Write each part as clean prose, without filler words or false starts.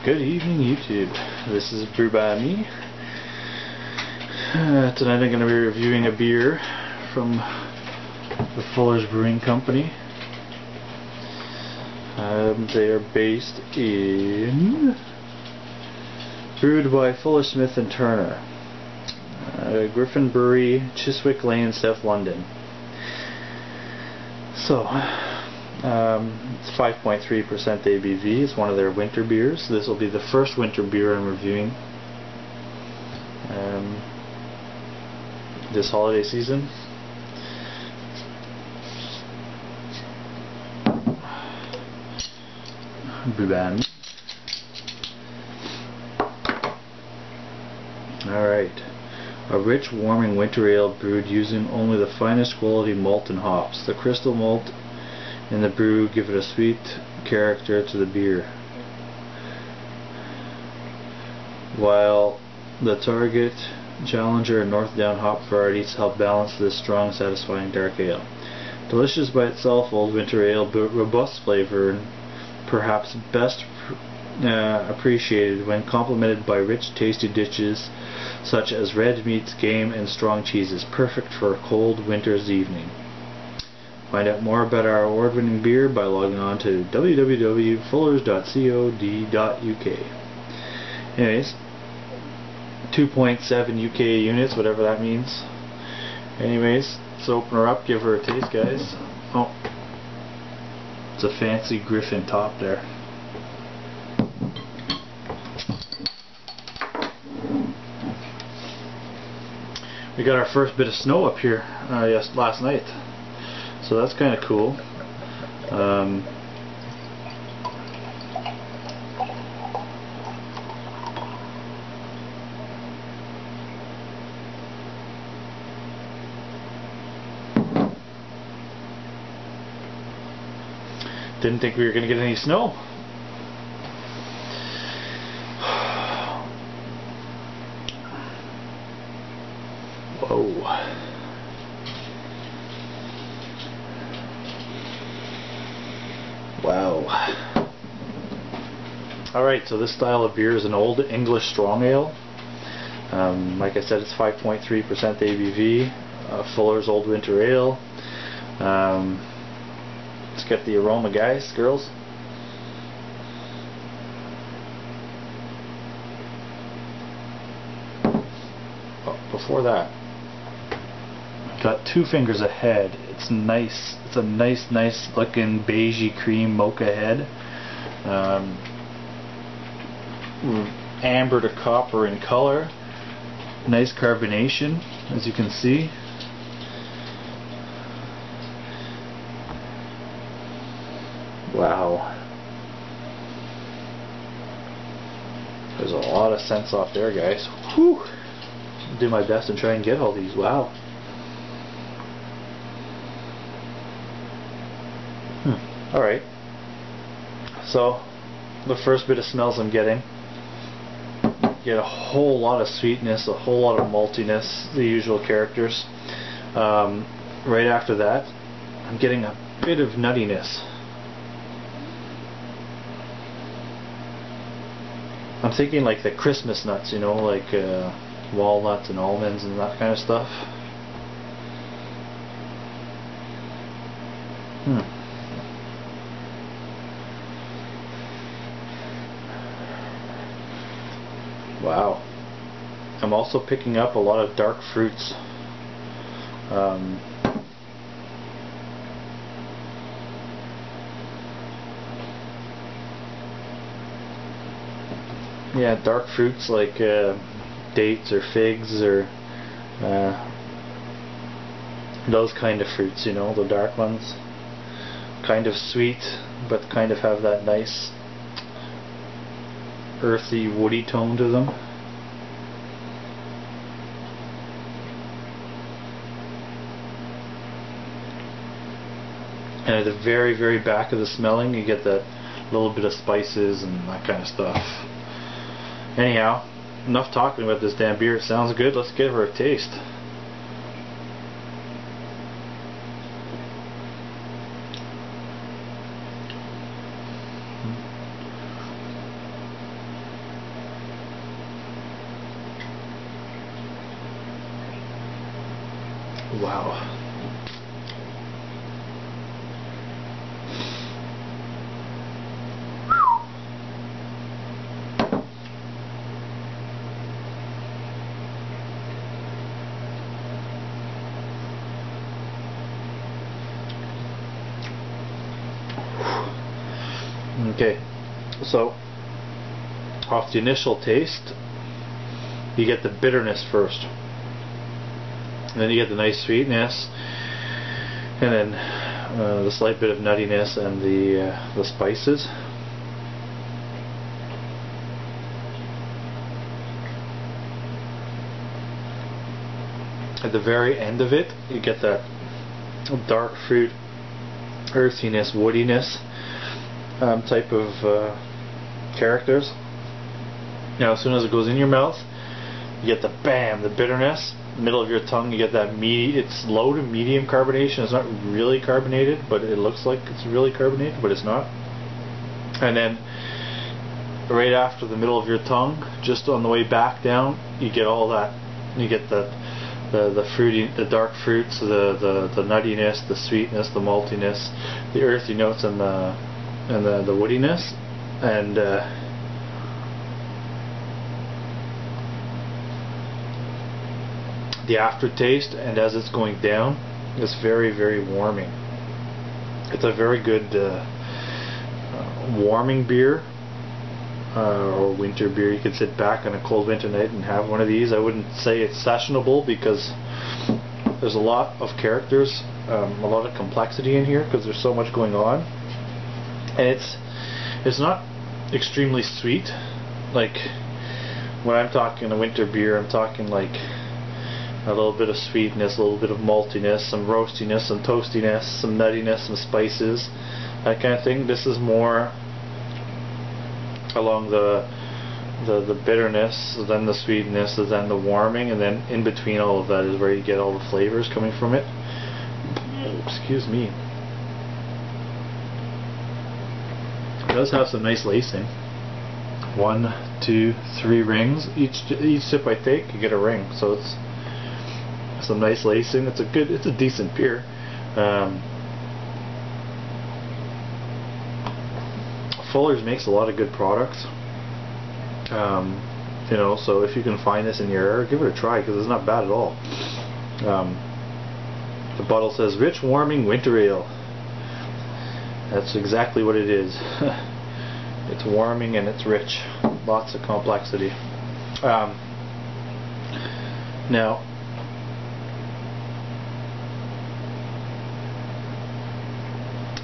Good evening, YouTube. This is Brew by Me. Tonight I'm going to be reviewing a beer from the Fuller's Brewing Company. They are based in... brewed by Fuller Smith and Turner. Griffin Brewery, Chiswick Lane, South London. So, it's 5.3% ABV. It's one of their winter beers. This will be the first winter beer I'm reviewing this holiday season. Buban. Alright. A rich, warming winter ale brewed using only the finest quality malt and hops. The crystal malt in the brew give it a sweet character to the beer, while the Target, Challenger, and Northdown hop varieties help balance this strong, satisfying dark ale. Delicious by itself, Old Winter Ale, but robust flavor, and perhaps best appreciated when complemented by rich, tasty dishes such as red meats, game, and strong cheeses. Perfect for a cold winter's evening. Find out more about our award-winning beer by logging on to www.fullers.co.uk. Anyways, 2.7 UK units, whatever that means. Anyways, let's open her up, give her a taste, guys. Oh, it's a fancy Griffin top there. We got our first bit of snow up here last night. So that's kind of cool. Didn't think we were going to get any snow. Whoa. Wow. Alright, so this style of beer is an Old English Strong Ale. Like I said, it's 5.3% ABV. Fuller's Old Winter Ale. Let's get the aroma, guys, girls. Oh, before that, got 2 fingers ahead. It's nice. It's a nice looking beigey cream mocha head. Amber to copper in color. Nice carbonation, as you can see. Wow. There's a lot of scents off there, guys. Whew. I'll do my best and try and get all these. Wow. Alright, so the first bit of smells I'm getting, get a whole lot of sweetness, a whole lot of maltiness, the usual characters. Right after that, I'm getting a bit of nuttiness. I'm thinking like the Christmas nuts, you know, like walnuts and almonds and that kind of stuff. Wow. I'm also picking up a lot of dark fruits. Yeah, dark fruits like dates or figs or those kind of fruits, you know, the dark ones. Kind of sweet, but kind of have that nice earthy, woody tone to them. And at the very, very back of the smelling, you get that little bit of spices and that kind of stuff. Anyhow, enough talking about this damn beer. It sounds good. Let's give her a taste. Wow. Okay, so off the initial taste, you get the bitterness first, and then you get the nice sweetness, and then the slight bit of nuttiness and the spices. At the very end of it, you get that dark fruit, earthiness, woodiness type of characters. Now as soon as it goes in your mouth, you get the bam, the bitterness. Middle of your tongue, you get that it's low to medium carbonation. It's not really carbonated, but it looks like it's really carbonated, but it's not. And then right after the middle of your tongue, just on the way back down, you get all that. You get the fruity, the dark fruits, the nuttiness, the sweetness, the maltiness, the earthy notes, and the woodiness, and the aftertaste. And as it's going down, it's very, very warming. It's a very good warming beer, or winter beer. You could sit back on a cold winter night and have one of these. I wouldn't say it's sessionable because there's a lot of characters, a lot of complexity in here because there's so much going on, and it's not extremely sweet. Like when I'm talking a winter beer, I'm talking like a little bit of sweetness, a little bit of maltiness, some roastiness, some toastiness, some nuttiness, some spices, that kind of thing. This is more along the bitterness, then the sweetness, then the warming, and then in between all of that is where you get all the flavors coming from it. Excuse me. It does have some nice lacing. 1, 2, 3 rings. Each sip I take, you get a ring. So it's some nice lacing. It's a decent beer. Fuller's makes a lot of good products. You know, so if you can find this in your area, give it a try because it's not bad at all. The bottle says rich, warming winter ale. That's exactly what it is. It's warming and it's rich. Lots of complexity. Now,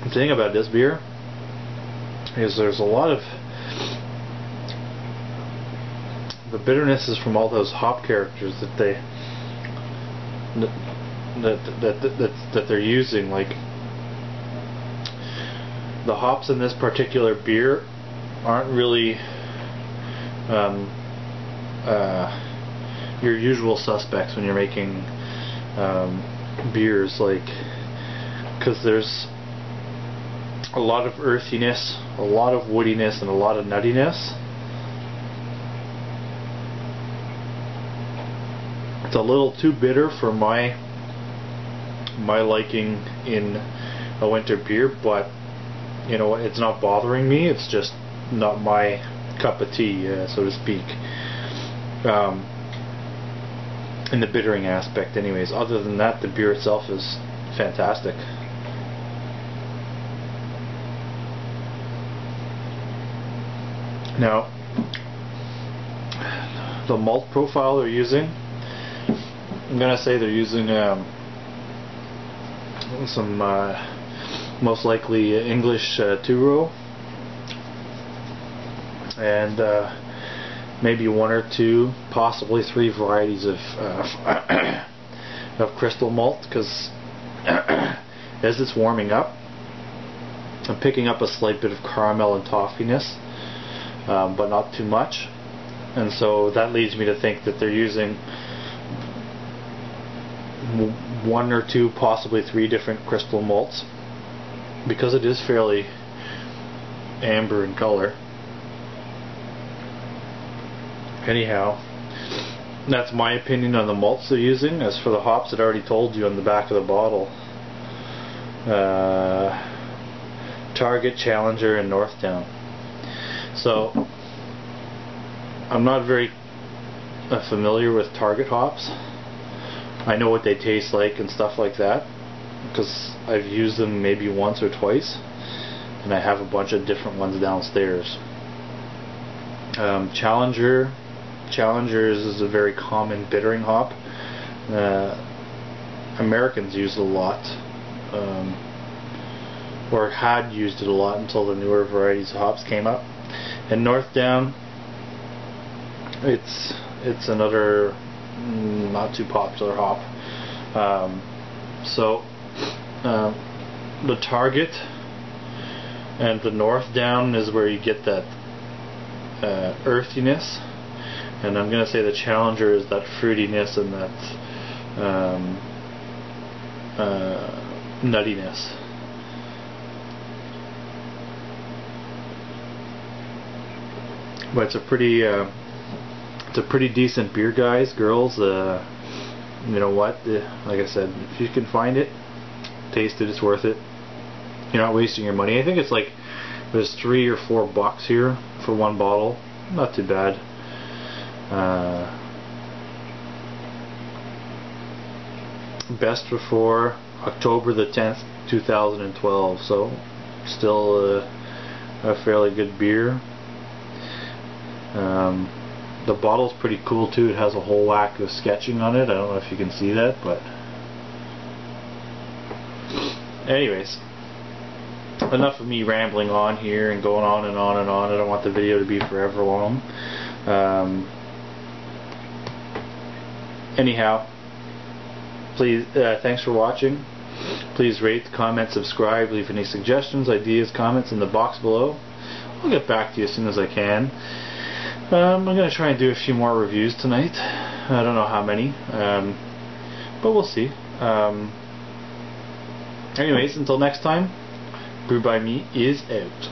the thing about this beer is there's a lot of the bitterness is from all those hop characters that they're using. Like the hops in this particular beer aren't really your usual suspects when you're making beers, like, because there's a lot of earthiness, a lot of woodiness, and a lot of nuttiness. It's a little too bitter for my liking in a winter beer, but you know, it's not bothering me. It's just not my cup of tea, so to speak, in the bittering aspect anyways. Other than that, the beer itself is fantastic. Now, the malt profile they're using, I'm gonna say they're using some most likely English two-row, and maybe 1 or 2, possibly 3 varieties of crystal malt, because as it's warming up, I'm picking up a slight bit of caramel and toffiness, but not too much, and so that leads me to think that they're using 1 or 2, possibly 3 different crystal malts, because it is fairly amber in color. Anyhow, That's my opinion on the malts they're using. As for the hops, it already told you on the back of the bottle. Target, Challenger, and Northdown. So I'm not very familiar with Target hops. I know what they taste like and stuff like that because I've used them maybe once or twice, and I have a bunch of different ones downstairs. Challengers is a very common bittering hop. Americans use it a lot, or had used it a lot until the newer varieties of hops came up. And Northdown, it's another not too popular hop. The Target and the Northdown is where you get that earthiness, and I'm gonna say the Challenger is that fruitiness and that nuttiness. But it's a pretty decent beer, guys, girls. You know what? Like I said, if you can find it, taste it. It's worth it. You're not wasting your money. I think it's like there's $3 or $4 here for one bottle. Not too bad. Best before October the 10th, 2012. So still a fairly good beer. The bottle's pretty cool too. It has a whole whack of sketching on it. I don't know if you can see that, but anyways, enough of me rambling on here and going on and on and on. I don't want the video to be forever long. Anyhow, please, thanks for watching. Please rate, comment, subscribe, leave any suggestions, ideas, comments in the box below. I'll get back to you as soon as I can. I'm going to try and do a few more reviews tonight. I don't know how many, but we'll see. Anyways, until next time, Brew by Me is out.